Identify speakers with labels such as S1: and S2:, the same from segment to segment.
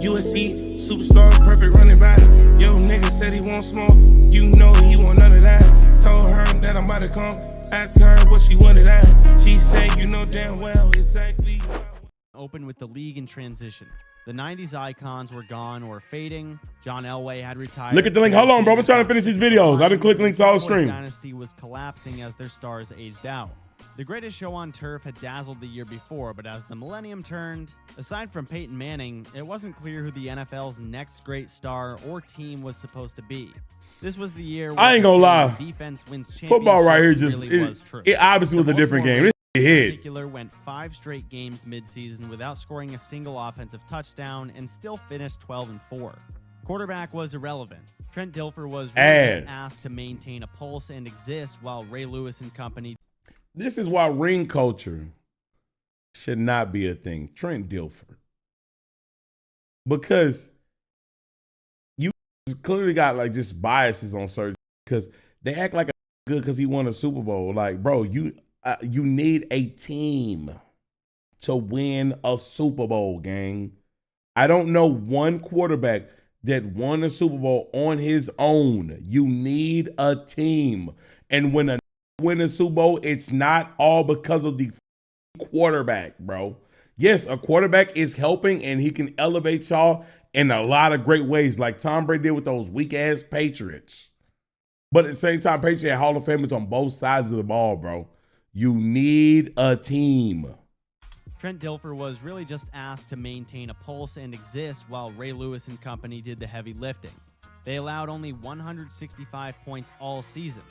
S1: USC, superstar, perfect running back. Yo, nigga said he won't smoke. You know he want none of that. Told her that I'm about to come. Asked her what she wanted at. She said, you know damn well exactly.
S2: Opened with the league in transition. The 90s icons were gone or fading. John Elway had retired.
S3: Look at the link. Hold on, bro. I'm trying to finish these videos. I didn't click links all stream.
S2: The dynasty was collapsing as their stars aged out. The greatest show on turf had dazzled the year before, but as the millennium turned, aside from Peyton Manning, it wasn't clear who the NFL's next great star or team was supposed to be. This was the year where
S3: I ain't gonna lie.
S2: Defense wins
S3: football right here just
S2: really was true.
S3: It obviously was a different game.
S2: In particular, went 5 straight games midseason without scoring a single offensive touchdown and still finished 12-4. Quarterback was irrelevant. Trent Dilfer was really just asked to maintain a pulse and exist while Ray Lewis and company.
S3: This is why ring culture should not be a thing. Trent Dilfer. Because you clearly got like just biases on certain, because they act like a good because he won a Super Bowl. Like, bro, you need a team to win a Super Bowl, gang. I don't know one quarterback that won a Super Bowl on his own. You need a team. And when a win a Super Bowl, it's not all because of the quarterback, bro. Yes, a quarterback is helping and he can elevate y'all in a lot of great ways, like Tom Brady did with those weak-ass Patriots. But at the same time, Patriots had Hall of Famers on both sides of the ball, bro. You need a team.
S2: Trent Dilfer was really just asked to maintain a pulse and exist while Ray Lewis and company did the heavy lifting. They allowed only 165 points all season,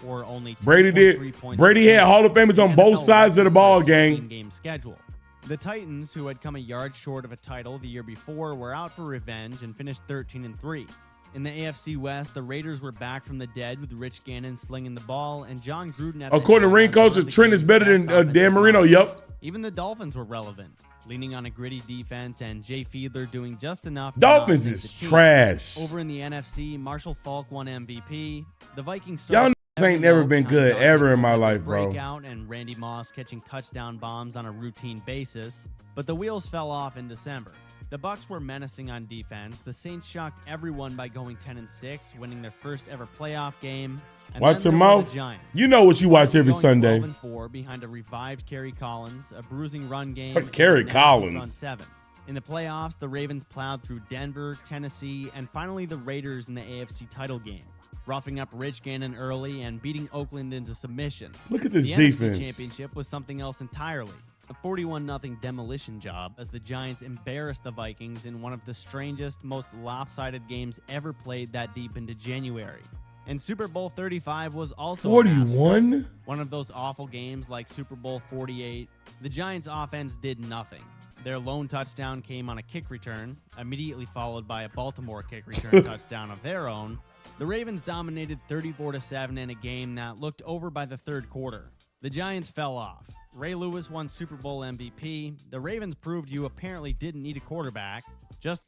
S2: or only
S3: Brady did. Brady had Hall of Famers on both sides of the ball, gang.
S2: Game schedule. The Titans, who had come a yard short of a title the year before, were out for revenge and finished 13-3. In the AFC West, the Raiders were back from the dead with Rich Gannon slinging the ball and John Gruden at
S3: according to ring culture, Trent is better than Dan Marino. Yep.
S2: Even the Dolphins were relevant, leaning on a gritty defense and Jay Fiedler doing just enough.
S3: Dolphins is trash.
S2: Over in the NFC, Marshall Faulk won MVP. The Vikings
S3: y'all ain't never been good ever in my life, bro.
S2: Breakout and Randy Moss catching touchdown bombs on a routine basis, but the wheels fell off in December. The Bucs were menacing on defense. The Saints shocked everyone by going 10-6, winning their first ever playoff game. And
S3: watch your mouth. You know what you watch every Sunday.
S2: 12-4 behind a revived Kerry Collins, a bruising run game.
S3: Kerry Collins.
S2: Front 7. In the playoffs, the Ravens plowed through Denver, Tennessee, and finally the Raiders in the AFC title game, roughing up Rich Gannon early and beating Oakland into submission.
S3: Look at this
S2: the
S3: defense.
S2: NFC Championship was something else entirely. A 41-0 demolition job as the Giants embarrassed the Vikings in one of the strangest, most lopsided games ever played that deep into January. And Super Bowl 35 was also
S3: 41?
S2: One of those awful games like Super Bowl 48. The Giants' offense did nothing. Their lone touchdown came on a kick return, immediately followed by a Baltimore kick return touchdown of their own. The Ravens dominated 34-7 in a game that looked over by the third quarter. The Giants fell off. Ray Lewis won Super Bowl MVP. The Ravens proved you apparently didn't need a quarterback. Just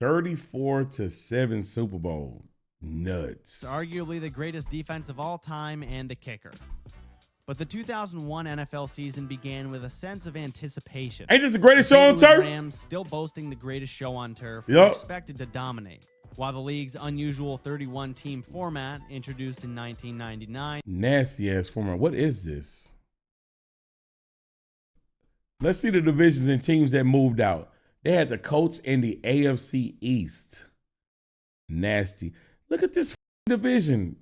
S3: 34-7 Super Bowl. Nuts.
S2: Arguably the greatest defense of all time and a kicker. But the 2001 NFL season began with a sense of anticipation.
S3: Ain't this the greatest show on turf?
S2: Rams, still boasting the greatest show on turf, were expected to dominate. While the league's unusual 31-team format, introduced in 1999.
S3: Nasty-ass format. What is this? Let's see the divisions and teams that moved out. They had the Colts in the AFC East. Nasty. Look at this division.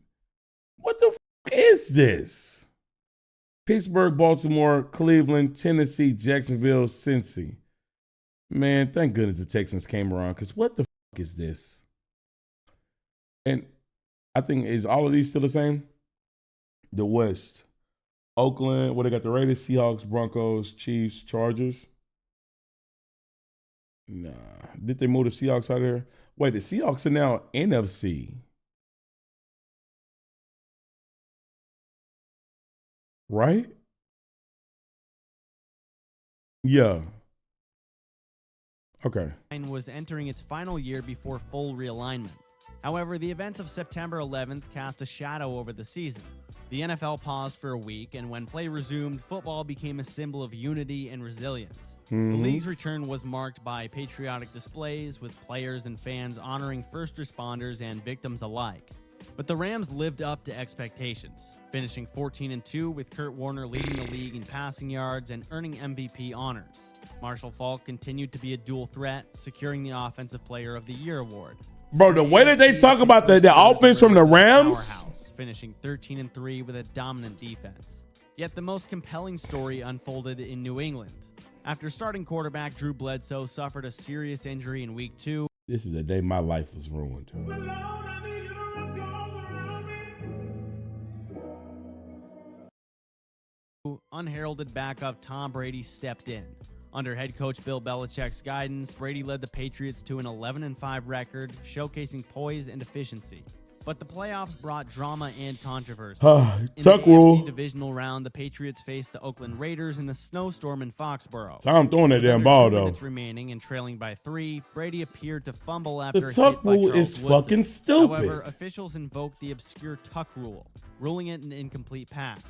S3: What the is this? Pittsburgh, Baltimore, Cleveland, Tennessee, Jacksonville, Cincy. Man, thank goodness the Texans came around, because what the is this? And I think, is all of these still the same? The West. Oakland, they got the Raiders, Seahawks, Broncos, Chiefs, Chargers. Nah. Did they move the Seahawks out of there? Wait, the Seahawks are now NFC. Right? Yeah. Okay.
S2: Was entering its final year before full realignment. However, the events of September 11th cast a shadow over the season. The NFL paused for a week, and when play resumed, football became a symbol of unity and resilience. The league's return was marked by patriotic displays, with players and fans honoring first responders and victims alike. But the Rams lived up to expectations, finishing 14-2 with Kurt Warner leading the league in passing yards and earning MVP honors. Marshall Faulk continued to be a dual threat, securing the Offensive Player of the Year award.
S3: Bro, the way that they talk about the offense from the Rams,
S2: powerhouse, finishing 13-3 with a dominant defense. Yet the most compelling story unfolded in New England. After starting quarterback Drew Bledsoe suffered a serious injury in Week 2.
S3: This is the day my life was ruined.
S2: Unheralded backup Tom Brady stepped in. Under head coach Bill Belichick's guidance, Brady led the Patriots to an 11-5 record, showcasing poise and efficiency. But the playoffs brought drama and controversy. In the AFC divisional round, the Patriots faced the Oakland Raiders in a snowstorm in Foxborough.
S3: Tom throwing that damn ball, though.
S2: Minutes remaining and trailing by 3, Brady appeared to fumble after
S3: the
S2: a
S3: tuck
S2: hit by
S3: rule
S2: Charles
S3: is
S2: Woodson.
S3: fucking stupid.
S2: However, officials invoked the obscure tuck rule, ruling it an incomplete pass.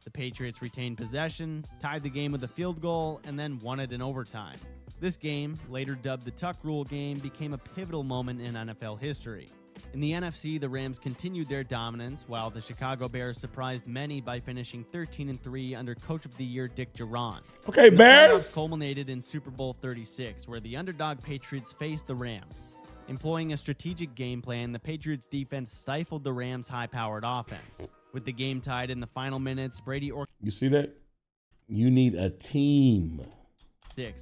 S2: The Patriots retained possession, tied the game with a field goal, and then won it in overtime. This game, later dubbed the Tuck Rule game, became a pivotal moment in NFL history. In the NFC, the Rams continued their dominance, while the Chicago Bears surprised many by finishing 13-3 under Coach of the Year Dick Jauron.
S3: Okay,
S2: The
S3: Bears
S2: playoffs culminated in Super Bowl 36, where the underdog Patriots faced the Rams. Employing a strategic game plan, the Patriots defense stifled the Rams' high-powered offense. With the game tied in the final minutes, Brady
S3: You see that? You need a team.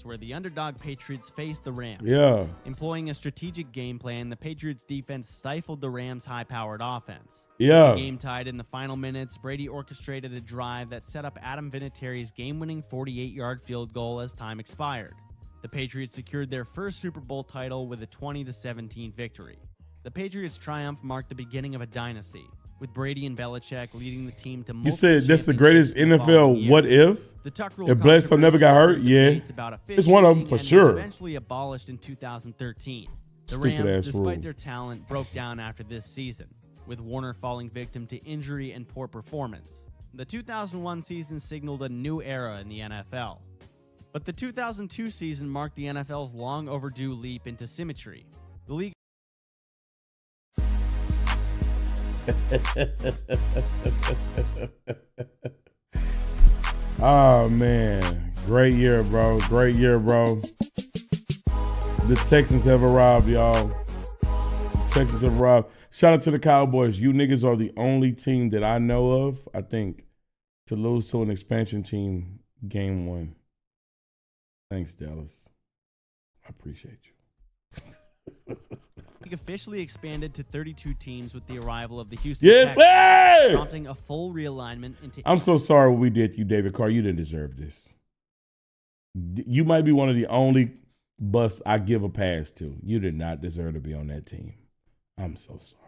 S2: Where the underdog Patriots faced the Rams.
S3: Yeah.
S2: Employing a strategic game plan, the Patriots defense stifled the Rams' high-powered offense.
S3: Yeah.
S2: With the game tied in the final minutes, Brady orchestrated a drive that set up Adam Vinatieri's game-winning 48-yard field goal as time expired. The Patriots secured their first Super Bowl title with a 20-17 victory. The Patriots' triumph marked the beginning of a dynasty, with Brady and Belichick leading the team to multiple
S3: You said that's the greatest
S2: championships
S3: NFL what if?
S2: The Tuck Rule
S3: If Bledsoe never got hurt, yeah. It's one of them for sure.
S2: Eventually abolished in 2013. The
S3: Stupid
S2: Rams,
S3: ass
S2: despite
S3: rule.
S2: their talent, broke down after this season, with Warner falling victim to injury and poor performance. The 2001 season signaled a new era in the NFL. But the 2002 season marked the NFL's long overdue leap into symmetry. The league
S3: Oh, man. Great year, bro. Great year, bro. The Texans have arrived, y'all. Texans have arrived. Shout out to the Cowboys. You niggas are the only team that I know of, I think, to lose to an expansion team game 1. Thanks, Dallas. I appreciate you.
S2: league officially expanded to 32 teams with the arrival of the Houston
S3: Yes,
S2: Texans,
S3: sir!
S2: prompting a full realignment into.
S3: I'm so sorry what we did to you, David Carr. You didn't deserve this. You might be one of the only busts I give a pass to. You did not deserve to be on that team. I'm so sorry.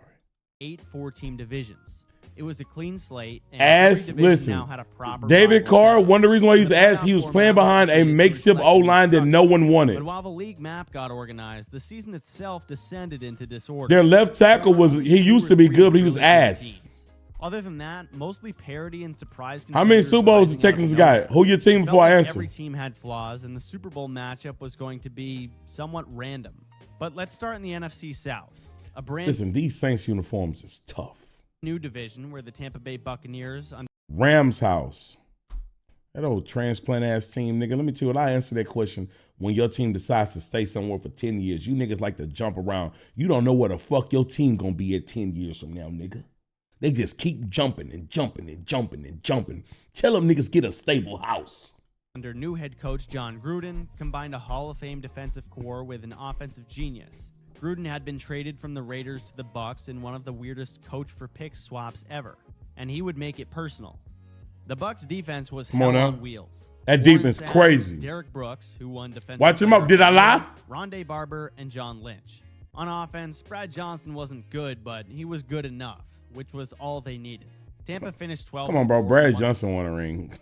S2: 8 4-team divisions. It was a clean slate, and every division
S3: listen,
S2: now had a proper
S3: David
S2: rival
S3: Carr,
S2: set.
S3: one of the reasons why he's
S2: The
S3: ass,
S2: playoff
S3: he was
S2: format
S3: playing behind a
S2: was made to
S3: makeshift
S2: reflect
S3: O-line that no one
S2: But
S3: wanted.
S2: while the league map got organized, the season itself descended into disorder.
S3: Their left tackle was, he used to be good, but he was
S2: Really good
S3: ass.
S2: teams. Other than that, mostly parity and surprise.
S3: How many
S2: contenders
S3: Super Bowls the
S2: rising out of
S3: Texans got?
S2: nowhere.
S3: Who your team
S2: It
S3: before
S2: felt
S3: I
S2: like
S3: answer?
S2: Every team had flaws, and the Super Bowl matchup was going to be somewhat random. But let's start in the NFC South. A brand
S3: Listen, these Saints uniforms is tough.
S2: new division where the Tampa Bay Buccaneers
S3: Rams house. That old transplant ass team, nigga. Let me tell you what, I answer that question when your team decides to stay somewhere for 10 years. You niggas like to jump around. You don't know where the fuck your team gonna be at 10 years from now, nigga. They just keep jumping and jumping and jumping and jumping. Tell them niggas get a stable house.
S2: under new head coach John Gruden combined a Hall of Fame defensive core with an offensive genius. Gruden had been traded from the Raiders to the Bucs in one of the weirdest coach for pick swaps ever, and he would make it personal. The Bucs defense was
S3: Come on
S2: hell
S3: now.
S2: on wheels.
S3: That
S2: Warren
S3: defense
S2: Sapp,
S3: crazy.
S2: Derek Brooks, who won defensive
S3: Watch him
S2: player
S3: up. Did I
S2: of the
S3: lie?
S2: year, Rondé Barber, and John Lynch. On offense, Brad Johnson wasn't good, but he was good enough, which was all they needed. Tampa finished 12.
S3: Come on, bro. Brad Johnson won a ring.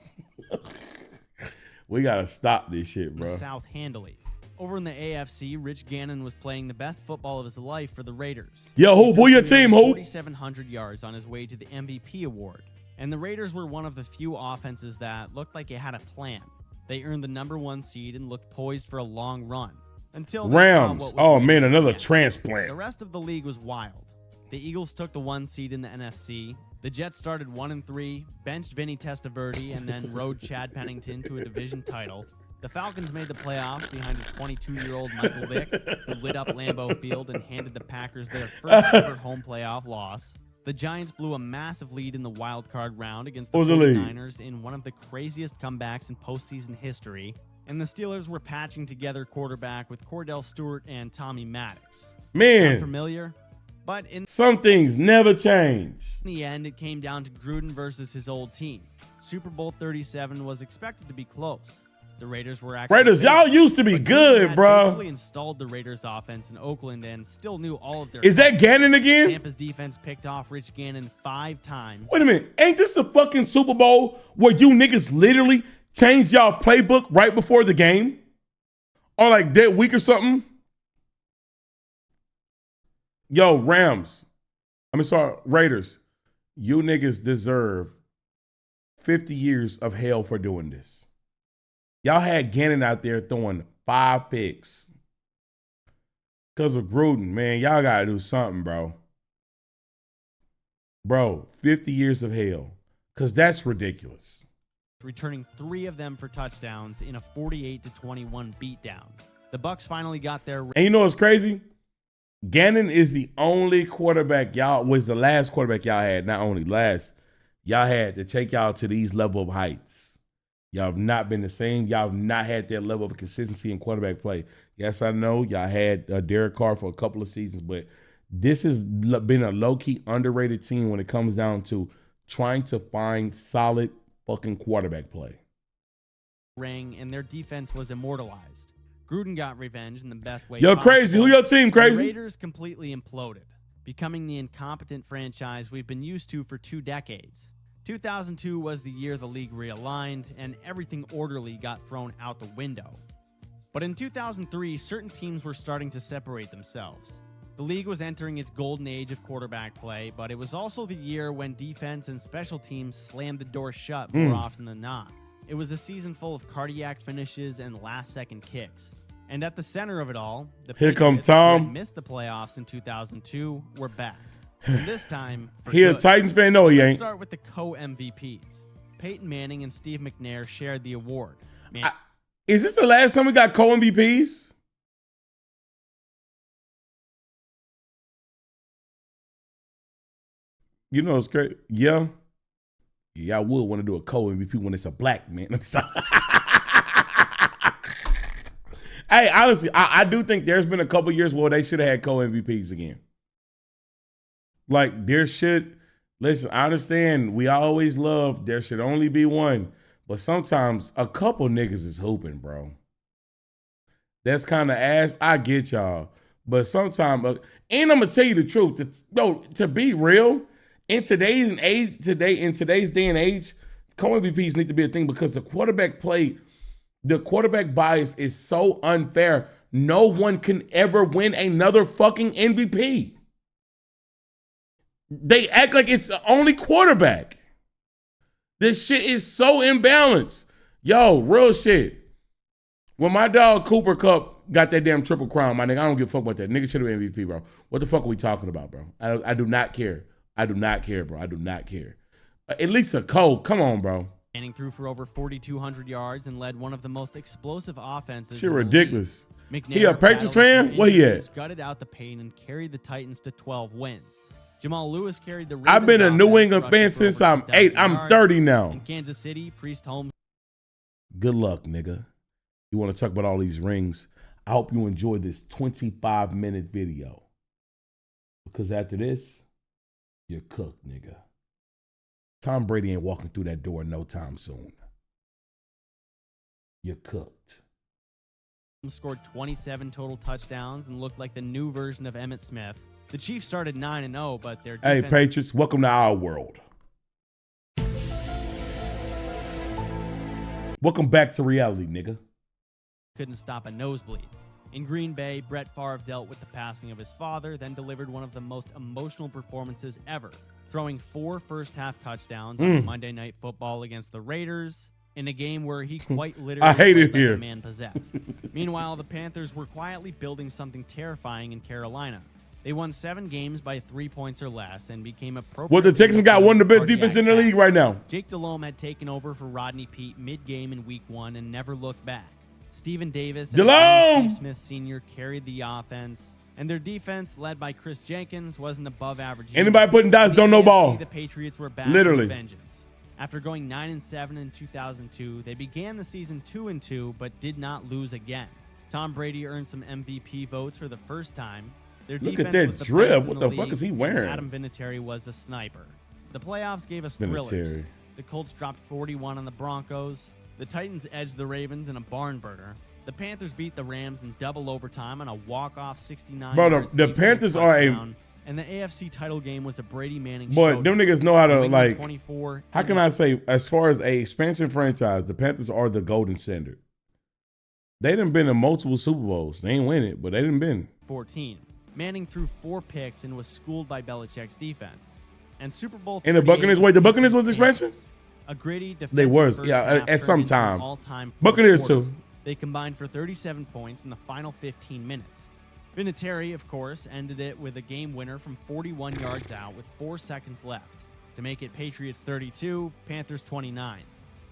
S3: We gotta stop this shit, bro.
S2: South handily. Over in the AFC, Rich Gannon was playing the best football of his life for the Raiders.
S3: Yo, who? Who your team, who?
S2: 4,700 yards on his way to the MVP award. And the Raiders were one of the few offenses that looked like it had a plan. They earned the #1 seed and looked poised for a long run. Until
S3: Rams. Oh, man, another transplant.
S2: The rest of the league was wild. The Eagles took the 1 seed in the NFC. The Jets started 1-3, benched Vinny Testaverde, and then rode Chad Pennington to a division title. The Falcons made the playoffs behind a 22-year-old Michael Vick, who lit up Lambeau Field and handed the Packers their first ever home playoff loss. The Giants blew a massive lead in the wild card round against the 49ers in one of the craziest comebacks in postseason history. And the Steelers were patching together quarterback with Cordell Stewart and Tommy Maddox.
S3: Man.
S2: Unfamiliar? But in
S3: some things never change.
S2: In the end, it came down to Gruden versus his old team. Super Bowl 37 was expected to be close. The Raiders were actually
S3: y'all used to be good, bro.
S2: Basically installed the Raiders offense in Oakland and still knew all of their.
S3: Is that Gannon again?
S2: Tampa's defense picked off Rich Gannon 5 times.
S3: Wait a minute. Ain't this the fucking Super Bowl where you niggas literally changed y'all playbook right before the game? Or like that week or something? Yo, Raiders. You niggas deserve 50 years of hell for doing this. Y'all had Gannon out there throwing 5 picks. Because of Gruden, man. Y'all got to do something, bro. Bro, 50 years of hell. Because that's ridiculous.
S2: Returning 3 of them for touchdowns in a 48-21 beatdown. The Bucs finally got their...
S3: And you know what's crazy? Gannon is the only quarterback was the last quarterback y'all had. Not only last. Y'all had to take y'all to these level of heights. Y'all have not been the same. Y'all have not had that level of consistency in quarterback play. Yes, I know y'all had Derek Carr for a couple of seasons, but this has been a low-key underrated team when it comes down to trying to find solid fucking quarterback play.
S2: Ring, and their defense was immortalized. Gruden got revenge in the best way
S3: Yo,
S2: possible.
S3: Crazy. Who your team, Crazy?
S2: The Raiders completely imploded, becoming the incompetent franchise we've been used to for 2 decades. 2002 was the year the league realigned, and everything orderly got thrown out the window. But in 2003, certain teams were starting to separate themselves. The league was entering its golden age of quarterback play, but it was also the year when defense and special teams slammed the door shut more often than not. It was a season full of cardiac finishes and last-second kicks. And at the center of it all, the Patriots, who had missed the playoffs in 2002, were back. And this time,
S3: he a Titans fan? No, he ain't.
S2: Let's start with the co-MVPs. Peyton Manning and Steve McNair shared the award.
S3: Is this the last time we got co-MVPs? You know it's great. Yeah. Yeah, I would want to do a co-MVP when it's a black man. Hey, honestly, I do think there's been a couple years where they should have had co-MVPs again. Like, listen, I understand we always love there should only be one, but sometimes a couple niggas is hooping, bro. That's kind of ass. I get y'all. But sometimes, and I'm going to tell you the truth, to be real, in today's day and age, co-MVPs need to be a thing because the quarterback bias is so unfair. No one can ever win another fucking MVP. They act like it's the only quarterback. This shit is so imbalanced. Yo, real shit. When my dog Cooper Kupp got that damn triple crown, my nigga, I don't give a fuck about that. Nigga should have been MVP, bro. What the fuck are we talking about, bro? I do not care. I do not care, bro. I do not care. At least a Cole. Come on, bro.
S2: Manning threw for over 4,200 yards and led one of the most explosive offenses.
S3: Shit ridiculous.
S2: McNair,
S3: he a Patriots fan? Where he at?
S2: Gutted out the pain and carried the Titans to 12 wins. Jamal Lewis carried the Ravens.
S3: I've been a New England fan since I'm 8. I'm 30 now.
S2: In Kansas City, Priest Holmes.
S3: Good luck, nigga. You want to talk about all these rings? I hope you enjoy this 25-minute video. Because after this, you're cooked, nigga. Tom Brady ain't walking through that door no time soon. You're cooked.
S2: Scored 27 total touchdowns and looked like the new version of Emmitt Smith. The Chiefs started 9-0, but their defense...
S3: Hey, Patriots, welcome to our world. Welcome back to reality, nigga.
S2: Couldn't stop a nosebleed. In Green Bay, Brett Favre dealt with the passing of his father, then delivered one of the most emotional performances ever, throwing 4 first-half touchdowns on Monday Night Football against the Raiders in a game where he quite literally
S3: I hate it
S2: looked like
S3: here.
S2: a man possessed. Meanwhile, the Panthers were quietly building something terrifying in Carolina. They won 7 games by 3 points or less and became appropriate.
S3: Well, the Texans got one of the best defense in the league right now.
S2: Jake Delhomme had taken over for Rodney Peete mid-game in Week 1 and never looked back. Stephen Davis and Steve Smith Sr. carried the offense, and their defense, led by Chris Jenkins, was an above-average unit.
S3: Anybody putting dots don't know ball.
S2: The Patriots were back
S3: Literally.
S2: with vengeance. After going 9-7 in 2002, they began the season 2-2, but did not lose again. Tom Brady earned some MVP votes for the first time. Their
S3: Look
S2: defense
S3: at that
S2: was the
S3: drip.
S2: best in
S3: What
S2: the
S3: the fuck
S2: league,
S3: is he
S2: and
S3: wearing?
S2: Adam Vinatieri was a sniper. The playoffs gave us thrillers.
S3: Vinatieri.
S2: The Colts dropped 41 on the Broncos. The Titans edged the Ravens in a barn burner. The Panthers beat the Rams in double overtime on a walk-off 69.
S3: Bro, the Panthers are
S2: touchdown. And the AFC title game was a Brady Manning
S3: Boy, them niggas know how to, like,
S2: 24,
S3: how can I say, as far as a expansion franchise, the Panthers are the golden standard. They done been in multiple Super Bowls. They ain't win it, but they done been.
S2: 14. Manning threw 4 picks and was schooled by Belichick's defense. And Super Bowl
S3: And the Buccaneers, wait, the Buccaneers was expansion?
S2: A gritty defensive
S3: They was,
S2: first
S3: yeah,
S2: half
S3: at some
S2: turned into an
S3: time.
S2: all-time fourth
S3: Buccaneers
S2: quarter.
S3: too.
S2: They combined for 37 points in the final 15 minutes. Vinatieri, of course, ended it with a game winner from 41 yards out with 4 seconds left to make it Patriots 32, Panthers 29.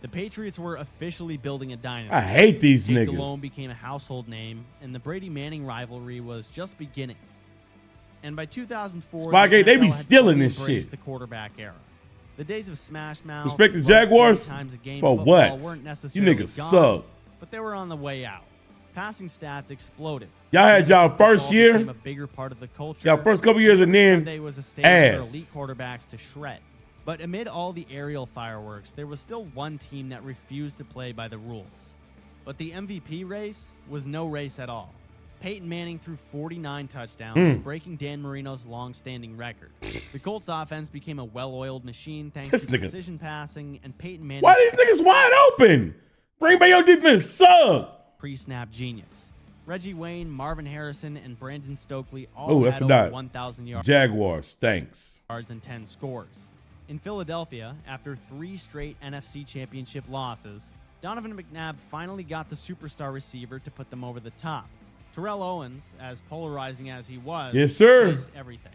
S2: The Patriots were officially building a dynasty.
S3: I hate these
S2: Jake
S3: niggas.
S2: Delhomme became a household name, and the Brady-Manning rivalry was just beginning. And by 2004,
S3: Spygate, they be
S2: NFL had
S3: stealing
S2: fully
S3: this
S2: embraced
S3: shit.
S2: The quarterback era. The days of smash mouth,
S3: Respect the
S2: run
S3: Jaguars?
S2: 40 times a game
S3: For
S2: football
S3: what?
S2: weren't
S3: You
S2: necessarily
S3: niggas
S2: gone,
S3: suck.
S2: but they were on the way out. Passing stats exploded.
S3: Y'all had y'all
S2: Football
S3: first year,
S2: became a bigger part of the culture.
S3: y'all first couple years, and then
S2: Sunday was a stage for
S3: ass.
S2: elite quarterbacks to shred. But amid all the aerial fireworks, there was still one team that refused to play by the rules. But the MVP race was no race at all. Peyton Manning threw 49 touchdowns, breaking Dan Marino's long-standing record. The Colts offense became a well-oiled machine thanks
S3: This
S2: to
S3: nigga.
S2: precision passing and Peyton Manning.
S3: why these niggas wide open? Bring back your defense, suck.
S2: Pre-snap genius. Reggie Wayne, Marvin Harrison, and Brandon Stokely
S3: Oh,
S2: all
S3: that's
S2: had
S3: a
S2: over
S3: dot.
S2: 1,000 yards
S3: Jaguars, thanks.
S2: and 10 scores. In Philadelphia, after 3 straight NFC Championship losses, Donovan McNabb finally got the superstar receiver to put them over the top. Terrell Owens, as polarizing as he was,
S3: Yes, sir.
S2: changed everything.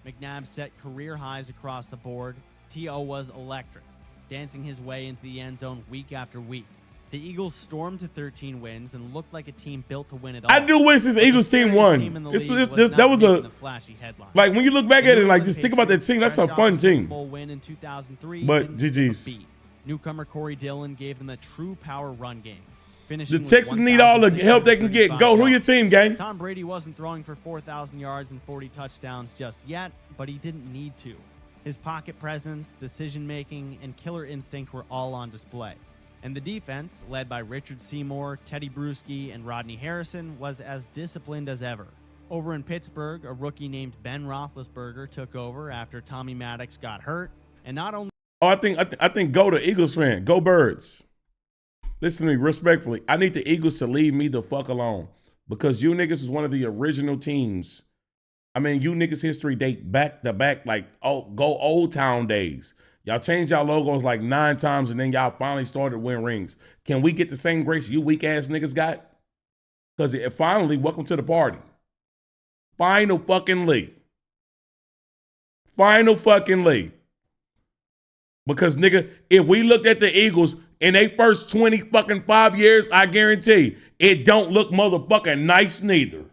S2: McNabb set career highs across the board. T.O. was electric, dancing his way into the end zone week after week. The Eagles stormed to 13 wins and looked like a team built to win it all.
S3: I do wish this
S2: But the
S3: Eagles team
S2: scariest
S3: won.
S2: team in the
S3: This-
S2: league
S3: this-
S2: was
S3: this-
S2: not
S3: that was
S2: making
S3: a
S2: the flashy headlines.
S3: like when you look back
S2: The
S3: at it,
S2: New
S3: like
S2: England
S3: just think about that
S2: Patriots,
S3: team. That's a
S2: fresh off
S3: fun
S2: the Super
S3: team.
S2: Bowl win in 2003,
S3: But
S2: didn't skip a
S3: GG's.
S2: beat. Newcomer Corey Dillon gave them a true power run game.
S3: The
S2: Finishing with
S3: Texans need all the help they can get.
S2: 1,635
S3: Go, who your
S2: yards.
S3: team, gang?
S2: Tom Brady wasn't throwing for 4,000 yards and 40 touchdowns just yet, but he didn't need to. His pocket presence, decision-making, and killer instinct were all on display. And the defense, led by Richard Seymour, Teddy Bruschi, and Rodney Harrison, was as disciplined as ever. Over in Pittsburgh, a rookie named Ben Roethlisberger took over after Tommy Maddox got hurt, and not only
S3: Oh, I think go to Eagles fan. Go Birds. Listen to me respectfully. I need the Eagles to leave me the fuck alone because you niggas was one of the original teams. I mean, you niggas history date back to back, like go Old Town days. Y'all changed y'all logos like 9 times and then y'all finally started to win rings. Can we get the same grace you weak ass niggas got? Because finally, welcome to the party. Final fucking league. Final fucking league. Because nigga, if we looked at the Eagles in their first 20 fucking 5 years, I guarantee it don't look motherfucking nice neither.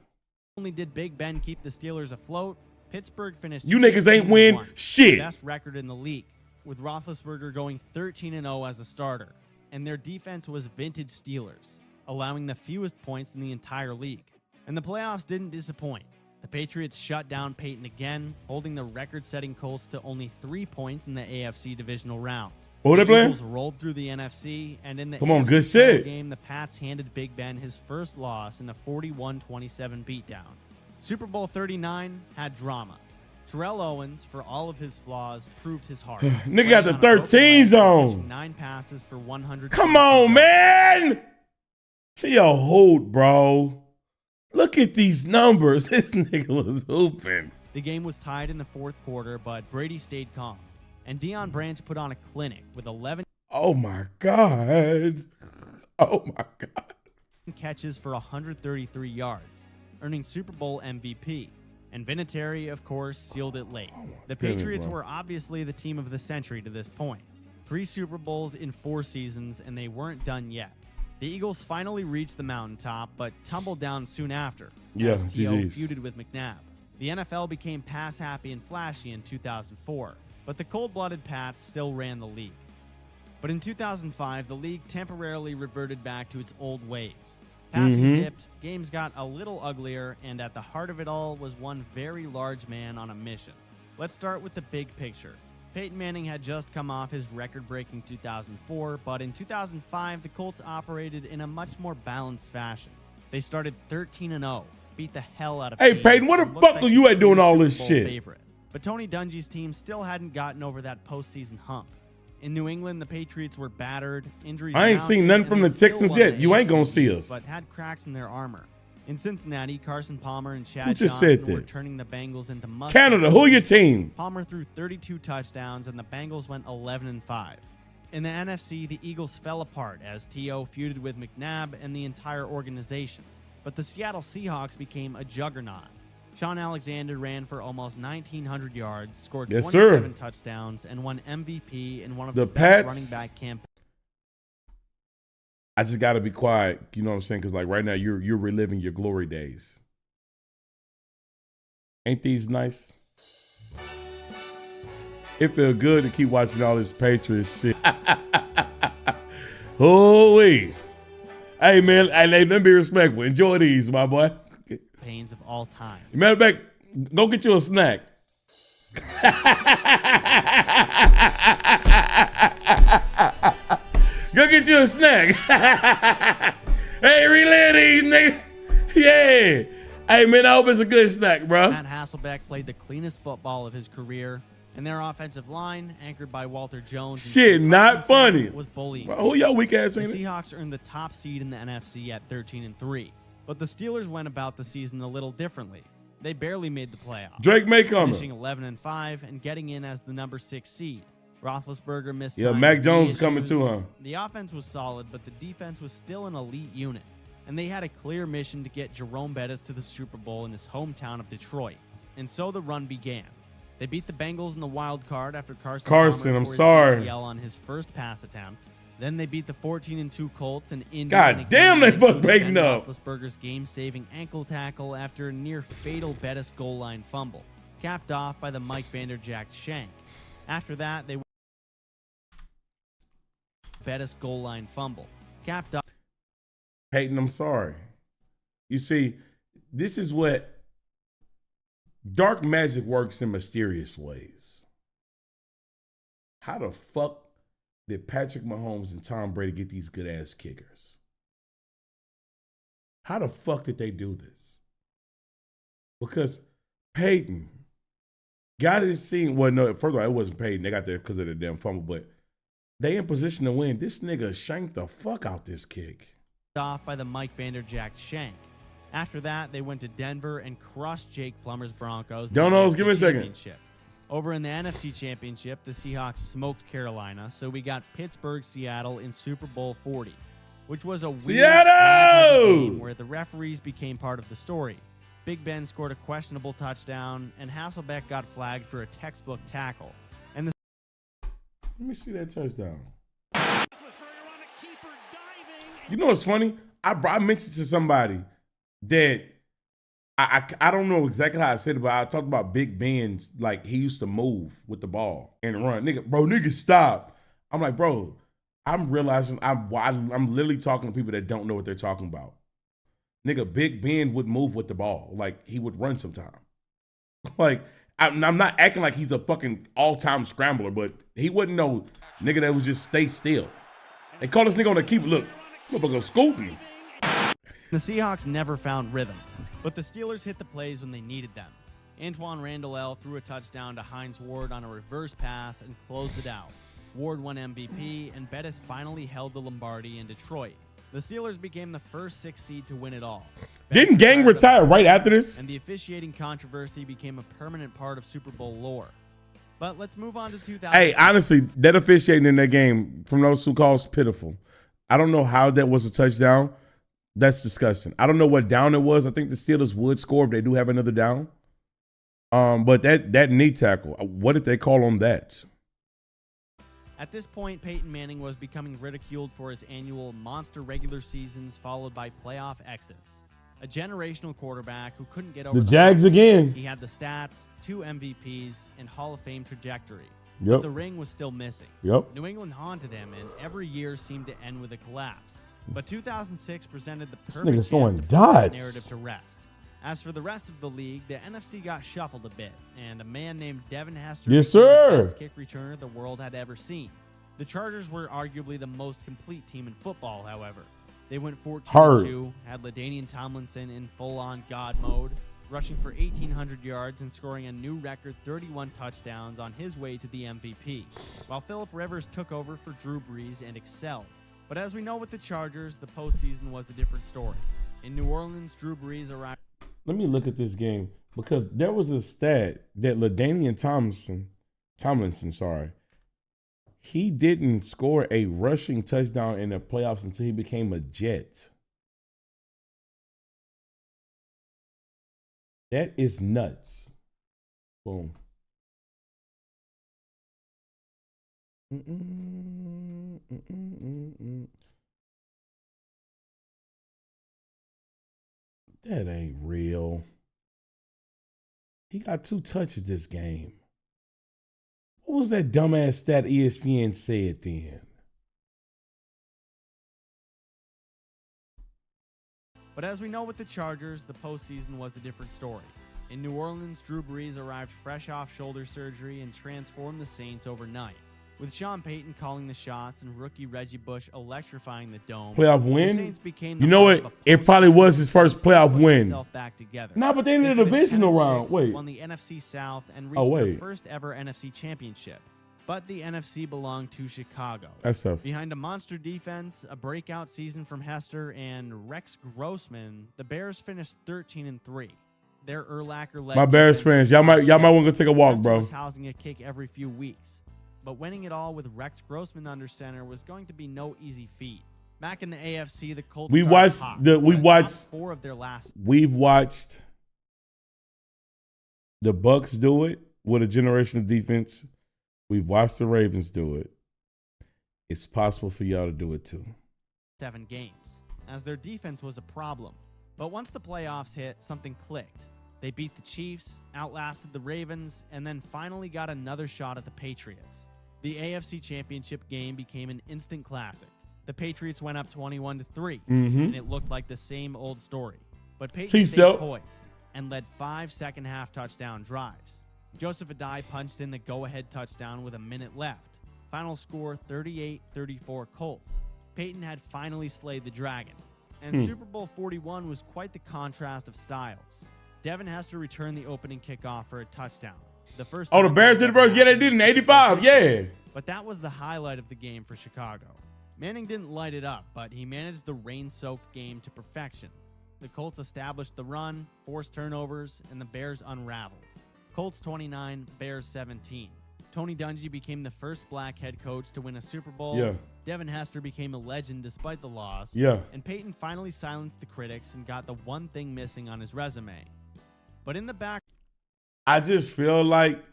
S2: only did Big Ben keep the Steelers afloat, Pittsburgh finished
S3: You niggas ain't win
S2: 15-1,
S3: shit.
S2: the best record in the league, with Roethlisberger going 13-0 as a starter, and their defense was vintage Steelers, allowing the fewest points in the entire league. And the playoffs didn't disappoint. The Patriots shut down Peyton again, holding the record-setting Colts to only 3 points in the AFC divisional round.
S3: What
S2: The
S3: they playing?
S2: Eagles rolled through the NFC, and in the
S3: Come on,
S2: AFC
S3: good
S2: title
S3: shit.
S2: game, the Pats handed Big Ben his first loss in a 41-27 beatdown. Super Bowl 39 had drama. Terrell Owens, for all of his flaws, proved his heart.
S3: Nigga got the
S2: Landing on a broken
S3: 13
S2: leg,
S3: zone.
S2: catching 9 passes for 100.
S3: Come on, man. See a hoot, bro. Look at these numbers. This nigga was hooping.
S2: The game was tied in the fourth quarter, but Brady stayed calm. And Deion Branch put on a clinic with 11
S3: Oh, my God. Oh, my God.
S2: catches for 133 yards, earning Super Bowl MVP. And Vinatieri, of course, sealed it late. The Patriots were obviously the team of the century to this point. 3 Super Bowls in 4 seasons, and they weren't done yet. The Eagles finally reached the mountaintop, but tumbled down soon after, as T.O. feuded with McNabb. The NFL became pass-happy and flashy in 2004, but the cold-blooded Pats still ran the league. But in 2005, the league temporarily reverted back to its old ways. Passing dipped, games got a little uglier, and at the heart of it all was one very large man on a mission. Let's start with the big picture. Peyton Manning had just come off his record-breaking 2004, but in 2005, the Colts operated in a much more balanced fashion. They started 13-0, beat the hell out of
S3: Hey,
S2: teams,
S3: Peyton, what the
S2: and looked
S3: fuck
S2: like
S3: are you
S2: the
S3: at doing all
S2: Super
S3: this
S2: Bowl
S3: shit?
S2: favorite. But Tony Dungy's team still hadn't gotten over that postseason hump. In New England, the Patriots were battered, injuries
S3: I ain't
S2: mounted,
S3: seen nothing
S2: and
S3: from
S2: they
S3: the
S2: still
S3: Texans
S2: won
S3: yet.
S2: the
S3: You ain't
S2: AFC
S3: gonna see
S2: East,
S3: us.
S2: But had cracks in their armor. In Cincinnati, Carson Palmer and Chad
S3: Who just
S2: Johnson
S3: said
S2: were
S3: that?
S2: turning the Bengals into must.
S3: Canada, who your team?
S2: Palmer threw 32 touchdowns, and the Bengals went 11-5. In the NFC, the Eagles fell apart as T.O. feuded with McNabb and the entire organization. But the Seattle Seahawks became a juggernaut. Sean Alexander ran for almost 1,900 yards, scored 27 touchdowns, and won MVP in one of the best running back campaigns.
S3: I just got to be quiet, you know what I'm saying? Because like right now, you're reliving your glory days. Ain't these nice? It feel good to keep watching all this Patriots shit. Holy. Hey, man, hey, let me be respectful. Enjoy these, my boy.
S2: Pains of all time.
S3: Matter of fact, go get you a snack. Go get you a snack. Hey, relive these, nigga. Yeah. Hey, man, I hope it's a good snack, bro.
S2: Matt Hasselbeck played the cleanest football of his career, and their offensive line, anchored by Walter Jones,
S3: Shit, not funny.
S2: was bullying.
S3: Bro, who y'all weak ass
S2: The
S3: ain't it?
S2: Seahawks earned the top seed in the NFC at 13-3, but the Steelers went about the season a little differently. They barely made the playoffs,
S3: Drake may come.
S2: finishing 11-5 and getting in as the number 6 seed. Roethlisberger missed
S3: Yeah,
S2: time
S3: Mac
S2: with
S3: Jones
S2: knee
S3: is coming
S2: issues.
S3: too, huh?
S2: The offense was solid, but the defense was still an elite unit, and they had a clear mission to get Jerome Bettis to the Super Bowl in his hometown of Detroit. And so the run began. They beat the Bengals in the wild card after Carson Palmer
S3: I'm
S2: tore his
S3: sorry.
S2: ACL on his first pass attempt. Then they beat the 14-2 Colts and Indy.
S3: God
S2: in a
S3: damn,
S2: game
S3: they
S2: that
S3: fucked
S2: included
S3: Peyton
S2: Ben
S3: up.
S2: Roethlisberger's game-saving ankle tackle after a near-fatal Bettis goal line fumble, capped off by the Mike Vanderjagt shank. After that, they Bettis goal line fumble, capped off.
S3: Peyton, I'm sorry. You see, this is what dark magic works in mysterious ways. How the fuck did Patrick Mahomes and Tom Brady get these good ass kickers? How the fuck did they do this? Because Peyton got his scene. Well, no, first of all, it wasn't Peyton. They got there because of the damn fumble, but they in position to win. This nigga shanked the fuck out this kick.
S2: Off by the Mike Vanderjagt shank. After that, they went to Denver and crushed Jake Plummer's Broncos. in the
S3: Donos,
S2: NFC
S3: give me a second.
S2: Championship. Over in the NFC Championship, the Seahawks smoked Carolina, so we got Pittsburgh-Seattle in Super Bowl 40, which was a weird
S3: Seattle!
S2: game where the referees became part of the story. Big Ben scored a questionable touchdown, and Hasselbeck got flagged for a textbook tackle. And the
S3: Let me see that touchdown. You know what's funny? I mentioned to somebody that I don't know exactly how I said it, but I talked about Big Ben's, like he used to move with the ball and run. Nigga, stop. I'm like, bro, I'm realizing I'm literally talking to people that don't know what they're talking about. Nigga, Big Ben would move with the ball. Like, he would run sometime. Like, I'm not acting like he's a fucking all-time scrambler, but he wouldn't know nigga that would just stay still. They call this nigga on the keeper. Look, motherfucker scooting.
S2: The Seahawks never found rhythm, but the Steelers hit the plays when they needed them. Antoine Randall threw a touchdown to Hines Ward on a reverse pass and closed it out. Ward won MVP, and Bettis finally held the Lombardi in Detroit. The Steelers became the first 6 seed to win it all.
S3: Didn't Gang retire right after this?
S2: And the officiating controversy became a permanent part of Super Bowl lore. But let's move on to 2000.
S3: Hey, honestly, that officiating in that game, from those who call, is pitiful. I don't know how that was a touchdown. That's disgusting. I don't know what down it was. I think the Steelers would score if they do have another down. But that knee tackle, what did they call on that?
S2: At this point, Peyton Manning was becoming ridiculed for his annual monster regular seasons followed by playoff exits. A generational quarterback who couldn't get over
S3: the Jags again.
S2: He had the stats, 2 MVPs, and Hall of Fame trajectory.
S3: Yep.
S2: But the ring was still missing.
S3: Yep.
S2: New England haunted him, and every year seemed to end with a collapse. But 2006 presented the perfect chance to put the narrative to rest. As for the rest of the league, the NFC got shuffled a bit, and a man named Devin Hester
S3: Yes,
S2: became
S3: sir.
S2: the best kick returner the world had ever seen. The Chargers were arguably the most complete team in football, however. They went 14-2, had LaDainian Tomlinson in full-on God mode, rushing for 1,800 yards and scoring a new record 31 touchdowns on his way to the MVP, while Phillip Rivers took over for Drew Brees and excelled. But as we know with the Chargers, the postseason was a different story. In New Orleans, Drew Brees arrived.
S3: Let me look at this game because there was a stat that LaDainian Tomlinson, he didn't score a rushing touchdown in the playoffs until he became a Jet. That is nuts. Boom. That ain't real. He got 2 touches this game. What was that dumbass stat ESPN said then?
S2: But as we know with the Chargers, the postseason was a different story. In New Orleans, Drew Brees arrived fresh off shoulder surgery and transformed the Saints overnight. With Sean Payton calling the shots and rookie Reggie Bush electrifying the dome,
S3: playoff
S2: the
S3: win?
S2: Saints became
S3: You know what? It probably was his first playoff win.
S2: Back together.
S3: Nah, but they in the divisional round. Wait.
S2: Won the NFC South and reached their first ever NFC championship. But the NFC belonged to Chicago.
S3: That's tough.
S2: Behind a monster defense, a breakout season from Hester, and Rex Grossman, the Bears finished 13-3. Their Urlacher-led
S3: My Bears fans, y'all might want to go take a walk,
S2: Hester
S3: bro.
S2: was housing a kick every few weeks. But winning it all with Rex Grossman under center was going to be no easy feat. Back in the AFC, the Colts
S3: We've watched
S2: 4 of their last.
S3: We've watched the Bucks do it with a generational defense. We've watched the Ravens do it. It's possible for y'all to do it too.
S2: 7 games, as their defense was a problem. But once the playoffs hit, something clicked. They beat the Chiefs, outlasted the Ravens, and then finally got another shot at the Patriots. The AFC Championship game became an instant classic. The Patriots went up 21-3, and it looked like the same old story. But Peyton stayed poised and led 5 second-half touchdown drives. Joseph Adai punched in the go-ahead touchdown with a minute left. Final score 38-34 Colts. Peyton had finally slayed the dragon. And Super Bowl 41 was quite the contrast of styles. Devin Hester returned the opening kickoff for a touchdown. The first.
S3: Oh, the Bears did it first. Yeah, they did in '85. Yeah.
S2: But that was the highlight of the game for Chicago. Manning didn't light it up, but he managed the rain-soaked game to perfection. The Colts established the run, forced turnovers, and the Bears unraveled. Colts 29, Bears 17. Tony Dungy became the first black head coach to win a Super Bowl.
S3: Yeah.
S2: Devin Hester became a legend despite the loss.
S3: Yeah.
S2: And Peyton finally silenced the critics and got the one thing missing on his resume. But in the back,
S3: I just feel like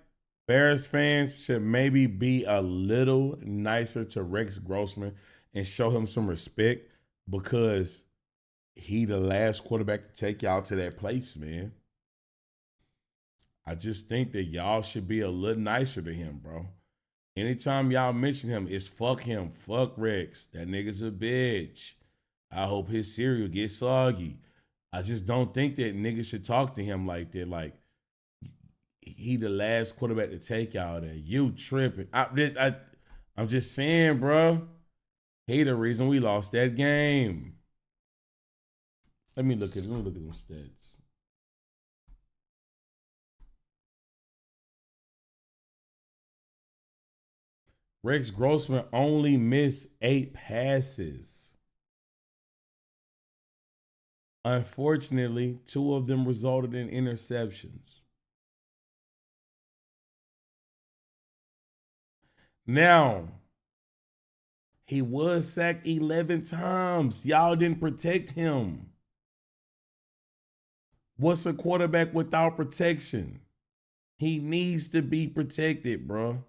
S3: Bears fans should maybe be a little nicer to Rex Grossman and show him some respect because he the last quarterback to take y'all to that place, man. I just think that y'all should be a little nicer to him, bro. Anytime y'all mention him, it's fuck him. Fuck Rex. That nigga's a bitch. I hope his cereal gets soggy. I just don't think that niggas should talk to him like that. Like, he the last quarterback to take y'all there. You tripping. I'm just saying, bro. He the reason we lost that game. Let me look at them stats. Rex Grossman only missed 8 passes. Unfortunately, 2 of them resulted in interceptions. Now, he was sacked 11 times. Y'all didn't protect him. What's a quarterback without protection? He needs to be protected, bro.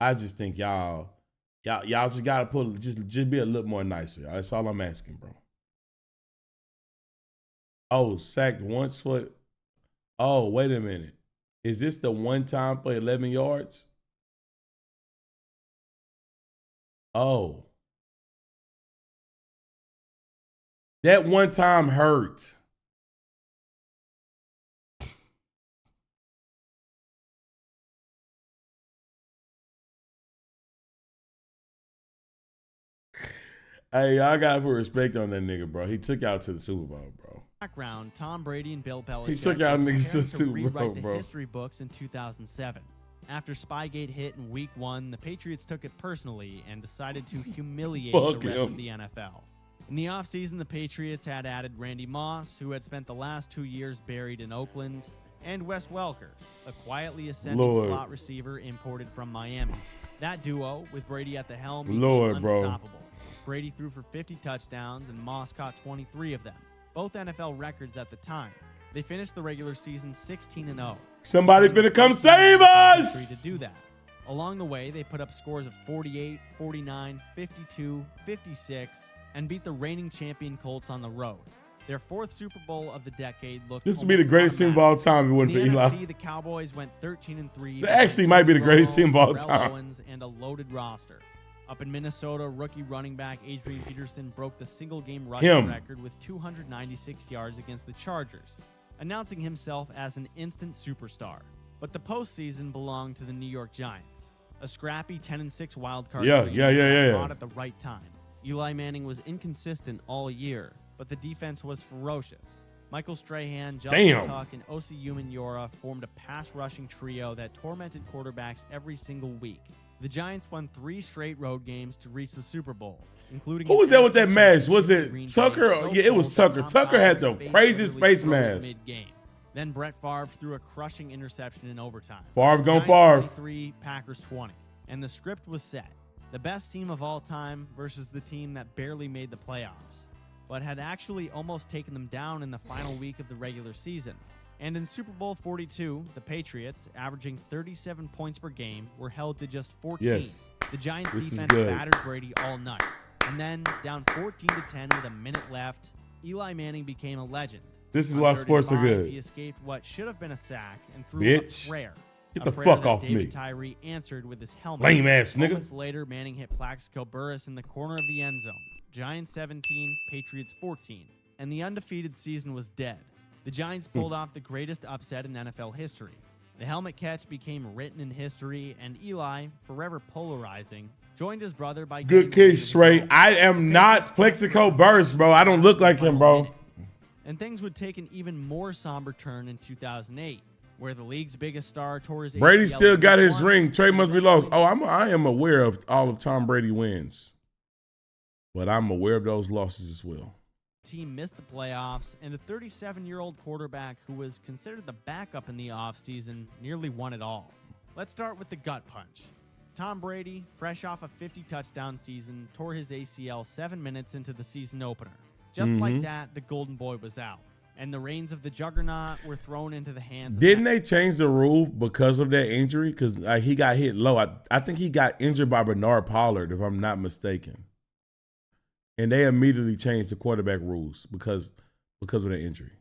S3: I just think y'all just gotta just be a little more nicer. That's all I'm asking, bro. Oh, sacked once for. Oh, wait a minute. Is this the one time for 11 yards? Oh. That one time hurt. Hey, y'all gotta put respect on that nigga, bro. He took y'all to the Super Bowl, bro.
S2: Background: Tom Brady and Bill Belichick.
S3: He took y'all niggas to the Super Bowl,
S2: rewrite the
S3: bro.
S2: history books in 2007. After Spygate hit in Week 1, the Patriots took it personally and decided to humiliate the rest of the NFL. In the offseason, the Patriots had added Randy Moss, who had spent the last 2 years buried in Oakland, and Wes Welker, a quietly ascending slot receiver imported from Miami. That duo, with Brady at the helm, became unstoppable. Brady threw for 50 touchdowns, and Moss caught 23 of them, both NFL records at the time. They finished the regular season 16-0.
S3: Somebody finna come save us!
S2: To do that. Along the way, they put up scores of 48, 49, 52, 56, and beat the reigning champion Colts on the road. Their 4th Super Bowl of the decade looked. This would
S3: be the greatest team of all time if it wasn't for Eli.
S2: NFC, the Cowboys went 13-3.
S3: That actually might be the greatest team of all time.
S2: Owens and a loaded roster. Up in Minnesota, rookie running back Adrian Peterson broke the single-game rushing record with 296 yards against the Chargers, announcing himself as an instant superstar. But the postseason belonged to the New York Giants. A scrappy 10-6 wildcard team caught at the right time. Eli Manning was inconsistent all year, but the defense was ferocious. Michael Strahan, Justin Tuck, and Osi Umenyiora formed a pass-rushing trio that tormented quarterbacks every single week. The Giants won 3 straight road games to reach the Super Bowl, including.
S3: Who was that with that mask? Was it Tucker? Yeah, it was Tucker. Tucker had the craziest face mask.
S2: Mid-game. Then Brett Favre threw a crushing interception in overtime.
S3: Favre gone Favre.
S2: 23, Packers 20, and the script was set: the best team of all time versus the team that barely made the playoffs, but had actually almost taken them down in the final week of the regular season. And in Super Bowl 42, the Patriots, averaging 37 points per game, were held to just 14.
S3: Yes.
S2: The Giants defense battered Brady all night. And then, down 14-10 with a minute left, Eli Manning became a legend.
S3: This is why sports are good.
S2: He escaped what should have been a sack and threw a prayer.
S3: Get the fuck off me.
S2: David Tyree answered with his helmet.
S3: Lame ass nigga.
S2: Moments later, Manning hit Plaxico Burress in the corner of the end zone. Giants 17, Patriots 14. And the undefeated season was dead. The Giants pulled off the greatest upset in NFL history. The helmet catch became written in history, and Eli, forever polarizing, joined his brother by
S3: good case straight. I am not Plexico Burst, bro. I don't look like him, bro.
S2: And things would take an even more somber turn in 2008, where the league's biggest star tore his ACL.
S3: Brady still got his ring. Trey must be lost. Oh, I am aware of all of Tom Brady wins, but I'm aware of those losses as well.
S2: Team missed the playoffs, and a 37-year-old quarterback who was considered the backup in the offseason nearly won it all. Let's start with the gut punch. Tom Brady, fresh off a 50-touchdown season, tore his ACL 7 minutes into the season opener. Just like that, the golden boy was out, and the reins of the juggernaut were thrown into the hands of
S3: Didn't they change the rule because of that injury? Because he got hit low. I think he got injured by Bernard Pollard, if I'm not mistaken. And they immediately changed the quarterback rules because of the injury.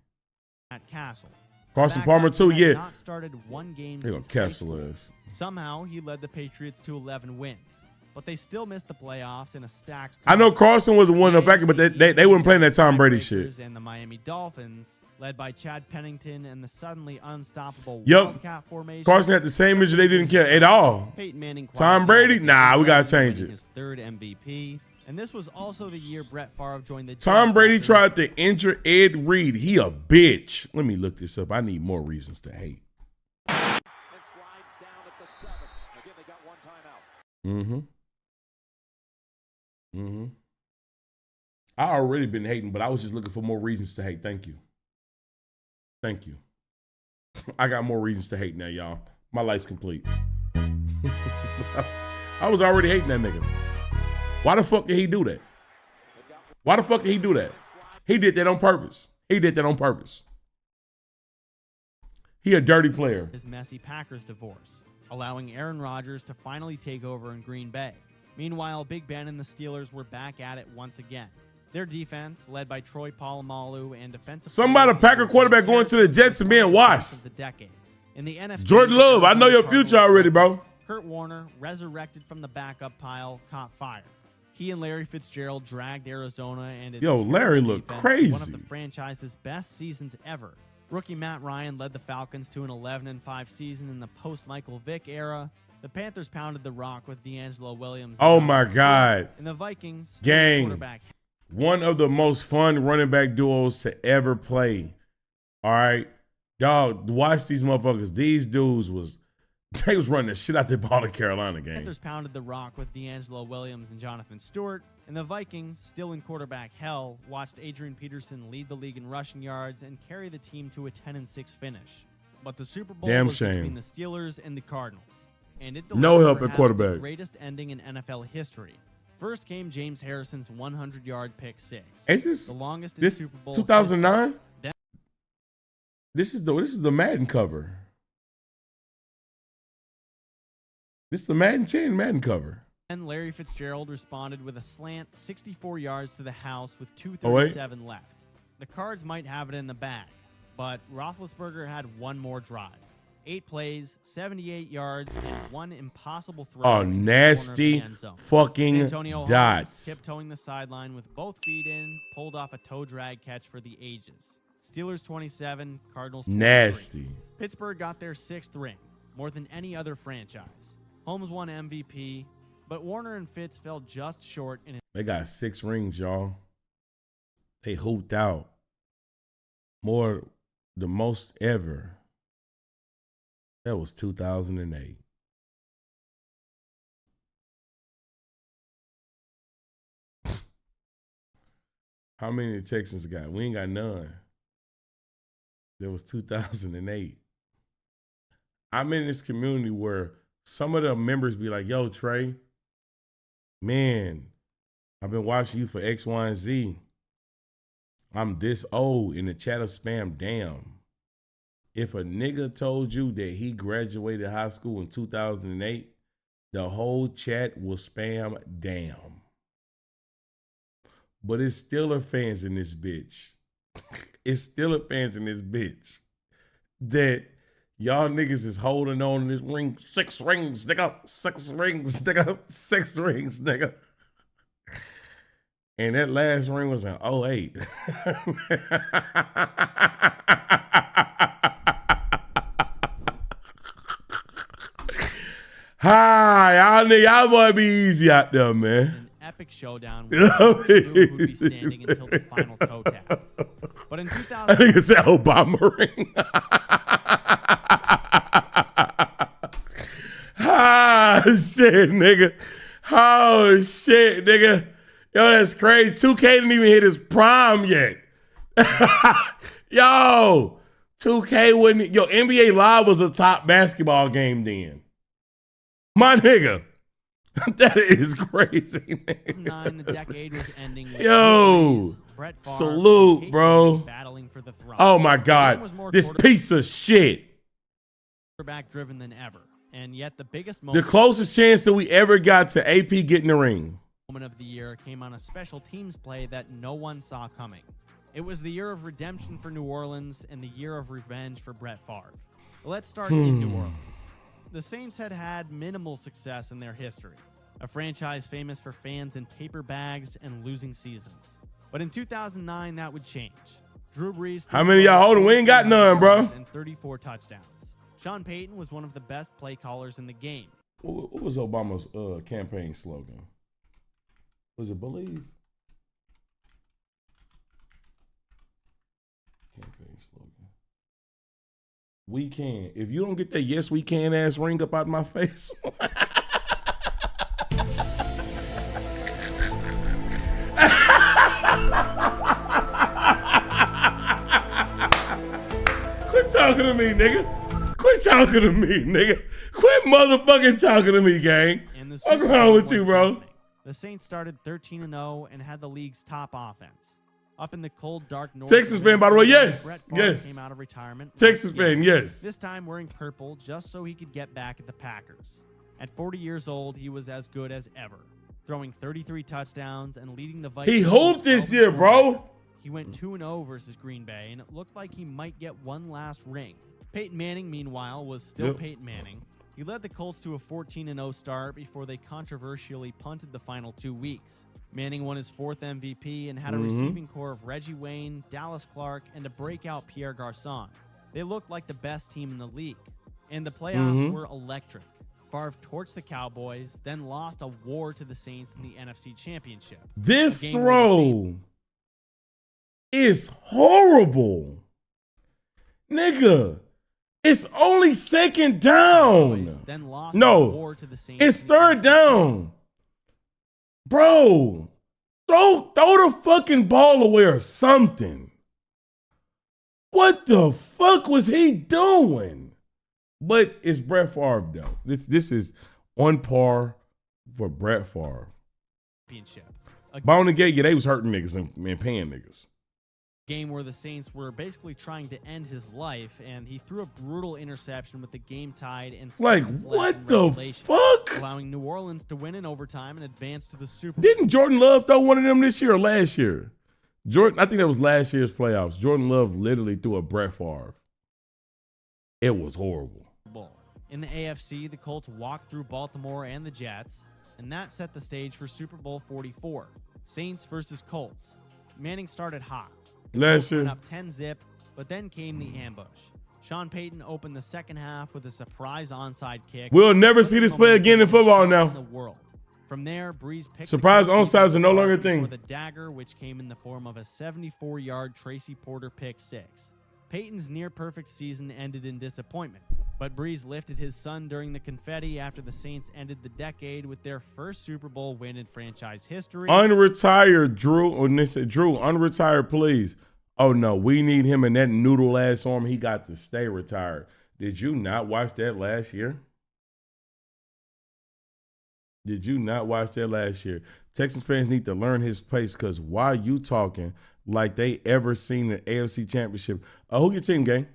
S2: At Castle.
S3: Carson Palmer too, yeah.
S2: Not started one game
S3: since Castle is.
S2: Somehow he led the Patriots to 11 wins, but they still missed the playoffs in a stacked.
S3: I know Carson was one of the factors, but they weren't playing that Tom Brady shit.
S2: And the Miami Dolphins, led by Chad Pennington and the suddenly unstoppable
S3: Wildcat
S2: formation.
S3: Carson had the same injury. They didn't care at all.
S2: Peyton Manning.
S3: Tom Brady, nah, we gotta change it.
S2: His 3rd MVP. And this was also the year Brett Favre joined the
S3: Tom Brady tried to injure Ed Reed. He a bitch. Let me look this up. I need more reasons to hate.
S4: And slides down at the 7. Again, they got one timeout.
S3: I already been hating, but I was just looking for more reasons to hate. Thank you. Thank you. I got more reasons to hate now, y'all. My life's complete. I was already hating that nigga. Why the fuck did he do that? Why the fuck did he do that? He did that on purpose. He did that on purpose. He a dirty player.
S2: His messy Packers divorce, allowing Aaron Rodgers to finally take over in Green Bay. Meanwhile, Big Ben and the Steelers were back at it once again. Their defense, led by Troy Polamalu and defensive...
S3: Somebody, Packer quarterback going to the Jets and being washed.
S2: In the NFC,
S3: Jordan Love, I know your future already, bro.
S2: Kurt Warner, resurrected from the backup pile, caught fire. He and Larry Fitzgerald dragged Arizona and its
S3: Larry looked crazy.
S2: One of the franchise's best seasons ever. Rookie Matt Ryan led the Falcons to an 11-5 season in the post-Michael Vick era. The Panthers pounded the rock with D'Angelo Williams.
S3: Oh my God.
S2: And the Vikings,
S3: gang,
S2: quarterback.
S3: One of the most fun running back duos to ever play. All right. Dog, watch these motherfuckers. These dudes they was running the shit out their ball in Carolina game.
S2: Panthers pounded the rock with D'Angelo Williams and Jonathan Stewart. And the Vikings, still in quarterback hell, watched Adrian Peterson lead the league in rushing yards and carry the team to a 10-6 finish. But the Super Bowl was between the Steelers and the Cardinals. And it
S3: no help at quarterback.
S2: The greatest ending in NFL history. First came James Harrison's 100-yard pick six.
S3: The
S2: longest in Super Bowl
S3: 2009? This is the Madden cover. This is the Madden 10 Madden cover.
S2: And Larry Fitzgerald responded with a slant 64 yards to the house with 2:37 left. The Cards might have it in the bag, but Roethlisberger had one more drive. 8 plays, 78 yards, and one impossible throw.
S3: Oh, nasty fucking
S2: Antonio
S3: dots.
S2: Tiptoeing the sideline with both feet in, pulled off a toe drag catch for the ages. Steelers 27, Cardinals 23.
S3: Nasty.
S2: Pittsburgh got their 6th ring, more than any other franchise. Holmes won MVP, but Warner and Fitz fell just short.
S3: They got 6 rings, y'all. They hooped out. The most ever. That was 2008. How many the Texans got? We ain't got none. That was 2008. I'm in this community where some of the members be like, yo, Trey, man, I've been watching you for X, Y, and Z. I'm this old. In the chat of spam, damn. If a nigga told you that he graduated high school in 2008, the whole chat will spam damn. But it's Steeler fans in this bitch. It's Steeler fans in this bitch that y'all niggas is holding on to this ring. 6 rings, nigga. 6 rings, nigga. 6 rings, nigga. And that last ring was in 08. Hi, y'all boy be easy out there, man.
S2: An epic showdown where Drew would be standing until the final toe tap. But in 2000,
S3: I think it's that Obama ring. Ah, shit, nigga. Oh, shit, nigga. Yo, that's crazy. 2K didn't even hit his prime yet. Yo, 2K wouldn't. Yo, NBA Live was a top basketball game then. My nigga. That is crazy, nigga.
S2: 2009, the decade was ending with
S3: yo,
S2: Brett Favre,
S3: salute,
S2: Peyton
S3: bro.
S2: battling for the throne.
S3: Oh, my God. This piece of shit.
S2: Quarterback driven than ever. And yet the biggest moment,
S3: the closest chance that we ever got to AP getting the ring.
S2: Moment of the year came on a special teams play that no one saw coming. It was the year of redemption for New Orleans and the year of revenge for Brett Favre. Let's start in New Orleans. The Saints had had minimal success in their history, a franchise famous for fans in paper bags and losing seasons. But in 2009, that would change. Drew Brees.
S3: How many of y'all holding? We ain't got none, bro.
S2: And 34 touchdowns. Sean Peyton was one of the best play callers in the game.
S3: What was Obama's campaign slogan? Was it believe? Campaign slogan. We can. If you don't get that yes we can ass ring up out of my face. talking to me, nigga. Quit talking to me, nigga. Quit motherfucking talking to me, gang.
S2: And the
S3: What's
S2: Super
S3: wrong
S2: Bowl
S3: with
S2: was
S3: you, bro?
S2: happening. The Saints started 13-0 and had the league's top offense. Up in the cold, dark north.
S3: Texas fan, by the way, yes.
S2: Brett Favre
S3: Yes.
S2: came out of retirement.
S3: Texas
S2: once again,
S3: fan, yes.
S2: This time wearing purple just so he could get back at the Packers. At 40 years old, he was as good as ever, throwing 33 touchdowns and leading the Vikings.
S3: He hooped this year, bro.
S2: He went 2-0 versus Green Bay, and it looked like he might get one last ring. Peyton Manning, meanwhile, was still Peyton Manning. He led the Colts to a 14-0 start before they controversially punted the final 2 weeks. Manning won his 4th MVP and had a receiving core of Reggie Wayne, Dallas Clark, and a breakout Pierre Garçon. They looked like the best team in the league. And the playoffs were electric. Favre torched the Cowboys, then lost a war to the Saints in the NFC Championship.
S3: This throw is horrible. Nigga, it's only second down.
S2: Then lost
S3: No,
S2: a war to the Saints
S3: it's
S2: in the
S3: third
S2: NFC
S3: down. Bro, throw the fucking ball away or something. What the fuck was he doing? But it's Brett Favre, though. This is on par for Brett Favre.
S2: Championship.
S3: Bone and Gate, yeah, they was hurting niggas and paying niggas.
S2: Game where the Saints were basically trying to end his life, and he threw a brutal interception with the game tied and
S3: Like,
S2: seconds left
S3: what
S2: in
S3: the
S2: regulation,
S3: fuck?
S2: allowing New Orleans to win in overtime and advance to the Super Bowl.
S3: Didn't Jordan Love throw one of them this year or last year? I think that was last year's playoffs. Jordan Love literally threw a Brett Favre. It was horrible.
S2: In the AFC, the Colts walked through Baltimore and the Jets, and that set the stage for Super Bowl 44. Saints versus Colts. Manning started hot.
S3: Last
S2: Went
S3: year.
S2: up 10-0, but then came the ambush. Sean Peyton opened the second half with a surprise onside kick.
S3: We'll never see this play again in football now.
S2: In the world. From there, Breeze picked
S3: Surprise
S2: the Colts
S3: onsides are no longer a
S2: for
S3: thing.
S2: the dagger, which came in the form of a 74-yard Tracy Porter pick six. Peyton's near-perfect season ended in disappointment, but Breeze lifted his son during the confetti after the Saints ended the decade with their first Super Bowl win in franchise history.
S3: Unretired, Drew. Or they said, Drew, unretired, please. Oh, no, we need him in that noodle-ass arm. He got to stay retired. Did you not watch that last year? Did you not watch that last year? Texans fans need to learn his pace because why you talking like they ever seen an AFC championship? Who your team, gang?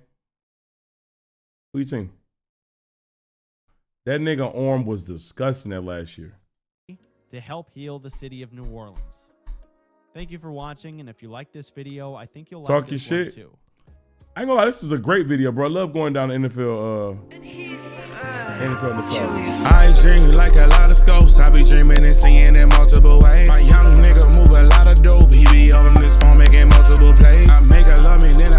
S3: Who your team? That nigga arm was disgusting that last year.
S2: To help heal the city of New Orleans. Thank you for watching, and if you like this video, I think you'll like
S3: Talk your
S2: this one
S3: shit.
S2: too.
S3: I ain't gonna lie, this is a great video, bro. I love going down the NFL.
S1: I dream like a lot of scopes. I be dreaming and seeing in multiple ways. My young nigga move a lot of dope. He be all on this phone making multiple plays. I make her love me, then